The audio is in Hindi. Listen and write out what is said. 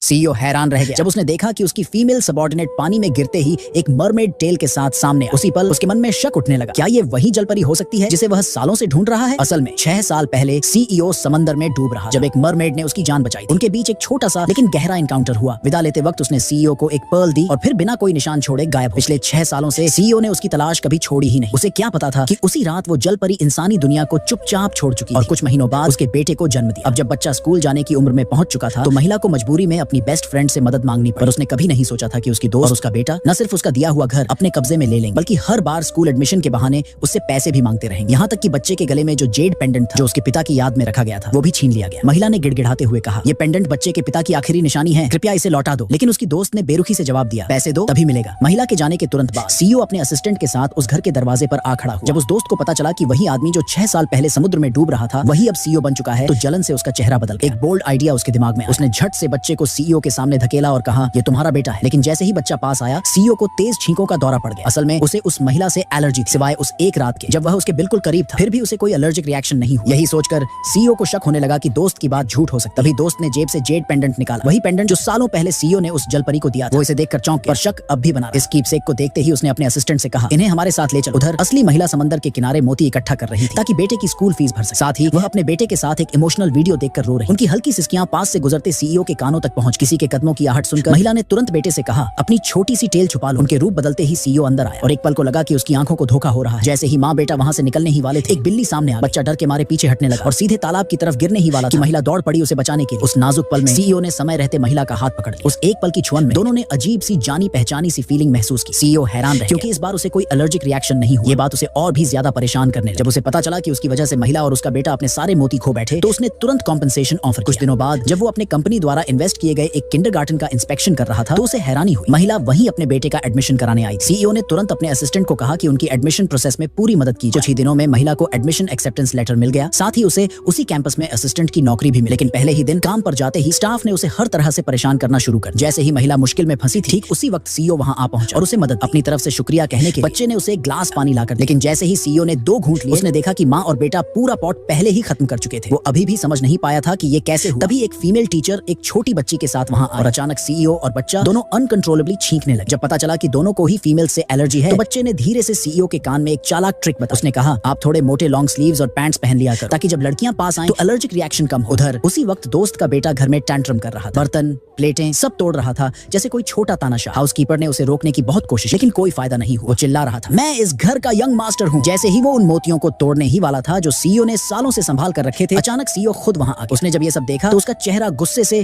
सीईओ हैरान रह गया जब उसने देखा कि उसकी फीमेल सबऑर्डिनेट पानी में गिरते ही एक मरमेड टेल के साथ सामने आई। उसी पल उसके मन में शक उठने लगा, क्या ये वही जलपरी हो सकती है जिसे वह सालों से ढूंढ रहा है? असल में 6 साल पहले सीईओ समंदर में डूब रहा जब एक मरमेड ने उसकी जान बचाई। उनके बीच एक छोटा सा लेकिन गहरा एनकाउंटर हुआ। विदा लेते वक्त उसने सीईओ को एक पर्ल दी और फिर बिना कोई निशान छोड़े गायब। पिछले 6 सालों से सीईओ ने उसकी तलाश कभी छोड़ी ही नहीं। उसे क्या पता था कि उसी रात वो जलपरी इंसानी दुनिया को चुपचाप छोड़ चुकी और कुछ महीनों बाद उसके बेटे को जन्म दिया। अब जब बच्चा स्कूल जाने की उम्र में पहुंच चुका था तो महिला को मजबूरी में अपनी बेस्ट फ्रेंड से मदद मांगनी पड़ी। पर उसने कभी नहीं सोचा था कि उसकी दोस्त और उसका बेटा न सिर्फ उसका दिया हुआ घर अपने कब्जे में ले लेंगे बल्कि हर बार स्कूल एडमिशन के बहाने उससे पैसे भी मांगते रहेंगे। यहाँ तक कि बच्चे के गले में जो जेड पेंडेंट था जो उसके पिता की याद में रखा गया था वो भी छीन लिया गया। महिला ने गिड़गिड़ाते हुए कहा, ये पेंडेंट बच्चे के पिता की आखिरी निशानी है, कृपया इसे लौटा दो। लेकिन उसकी दोस्त ने बेरुखी से जवाब दिया, पैसे दो तभी मिलेगा। महिला के जाने के तुरंत बाद सीईओ अपने असिस्टेंट के साथ उस घर के दरवाजे पर आ खड़ा हुआ। जब उस दोस्त को पता चला कि वही आदमी जो 6 साल पहले समुद्र में डूब रहा था वही अब सीईओ बन चुका है तो जलन से उसका चेहरा बदल गया। एक बोल्ड आइडिया उसके दिमाग में। उसने झट से बच्चे को सीईओ के सामने धकेला और कहा, ये तुम्हारा बेटा है। लेकिन जैसे ही बच्चा पास आया सीईओ को तेज छींकों का दौरा पड़ गया। असल में उसे उस महिला से एलर्जी थी, सिवाय उस एक रात के जब वह उसके बिल्कुल करीब था। फिर भी उसे कोई एलर्जिक रिएक्शन नहीं हुआ। यही सोचकर सीईओ को शक होने लगा कि दोस्त की बात झूठ हो सकती। तभी दोस्त ने जेब से जेड पेंडेंट निकाला, वही पेंडेंट जो सालों पहले सीईओ ने उस जलपरी को दिया था। वो इसे देखकर चौंक गया, पर शक अब भी बना। इस कीपसेक को देखते ही उसने अपने असिस्टेंट से कहा, इन्हें हमारे साथ ले चलो। उधर असली महिला समंदर के किनारे मोती इकट्ठा कर रही थी ताकि बेटे की स्कूल फीस भर सके। साथ ही वह अपने बेटे के साथ एक इमोशनल वीडियो देखकर रो रही। उनकी हल्की सिसकियां पास से गुजरते सीईओ के कानों तक पहुंच। किसी के कदमों की आहट सुनकर महिला ने तुरंत बेटे से कहा, अपनी छोटी सी टेल छुपा लो। उनके रूप बदलते ही सीईओ अंदर आया और एक पल को लगा कि उसकी आंखों को धोखा हो रहा है। जैसे ही माँ बेटा वहां से निकलने ही वाले थे एक बिल्ली सामने आ। बच्चा डर के मारे पीछे हटने लगा और सीधे तालाब की तरफ गिरने ही वाला था। महिला दौड़ पड़ी उसे बचाने के लिए। उस नाजुक पल में सीईओ ने समय रहते महिला का हाथ पकड़ लिया। उस एक पल की छुअन में दोनों ने अजीब सी जानी पहचानी सी फीलिंग महसूस की। सीईओ हैरान रह क्योंकि इस बार उसे कोई एलर्जिक रिएक्शन नहीं हुआ। ये बात उसे और भी ज्यादा परेशान करने लगी। जब उसे पता चला कि उसकी वजह से महिला और उसका बेटा अपने सारे मोती खो बैठे तो उसने तुरंत कॉम्पेंसेशन ऑफर किया। कुछ दिनों बाद जब वो अपने कंपनी द्वारा इन्वेस्ट किए गए एक किंडरगार्टन का इंस्पेक्शन कर रहा था तो उसे हैरानी हुई। महिला वहीं अपने बेटे का एडमिशन कराने आई। सीईओ ने तुरंत अपने असिस्टेंट को कहा कि उनकी एडमिशन प्रोसेस में पूरी मदद की जाए। कुछ ही दिनों में महिला को एडमिशन एक्सेप्टेंस लेटर मिल गया। साथ ही उसे उसी कैंपस में असिस्टेंट की नौकरी भी मिली। लेकिन पहले ही दिन काम पर जाते ही स्टाफ ने उसे हर तरह से परेशान करना शुरू कर। जैसे ही महिला मुश्किल में फंसी थी ठीक उसी वक्त सीईओ वहां आ पहुंचा और उसे मदद। अपनी तरफ से शुक्रिया कहने के बच्चे ने उसे एक ग्लास पानी लाकर। लेकिन जैसे ही सीईओ ने 2 घूंट लिए उसने देखा कि माँ और बेटा पूरा पॉट पहले ही खत्म कर चुके थे। वो अभी भी समझ नहीं पाया था कि ये कैसे हुआ। तभी एक फीमेल टीचर एक छोटी बच्ची के साथ वहां आई और अचानक सीईओ और बच्चा दोनों अनकंट्रोलेबली छींकने लगे। जब पता चला कि दोनों को ही फीमेल से एलर्जी है तो बच्चे ने धीरे से सीईओ के कान में एक चालाक ट्रिक बताया। उसने कहा, आप थोड़े मोटे लॉन्ग स्लीव्स और पैंट्स पहन लिया कर ताकि जब लड़कियां पास आएं तो एलर्जिक रिएक्शन कम हो। उधर उसी वक्त दोस्त का बेटा घर में टैंट्रम कर रहा था। बर्तन प्लेटें सब तोड़ रहा था जैसे कोई छोटा तानाशाह। हाउसकीपर ने उसे रोकने की बहुत कोशिश लेकिन कोई फायदा नहीं हुआ। वो चिल्ला रहा था, मैं इस घर का यंग मास्टर हूँ। जैसे ही वो उन मोतियों को तोड़ने ही वाला था जो सीईओ ने सालों से संभाल कर रखे थे अचानक सीईओ खुद वहां आ गया। उसने जब ये सब देखा तो उसका चेहरा गुस्से से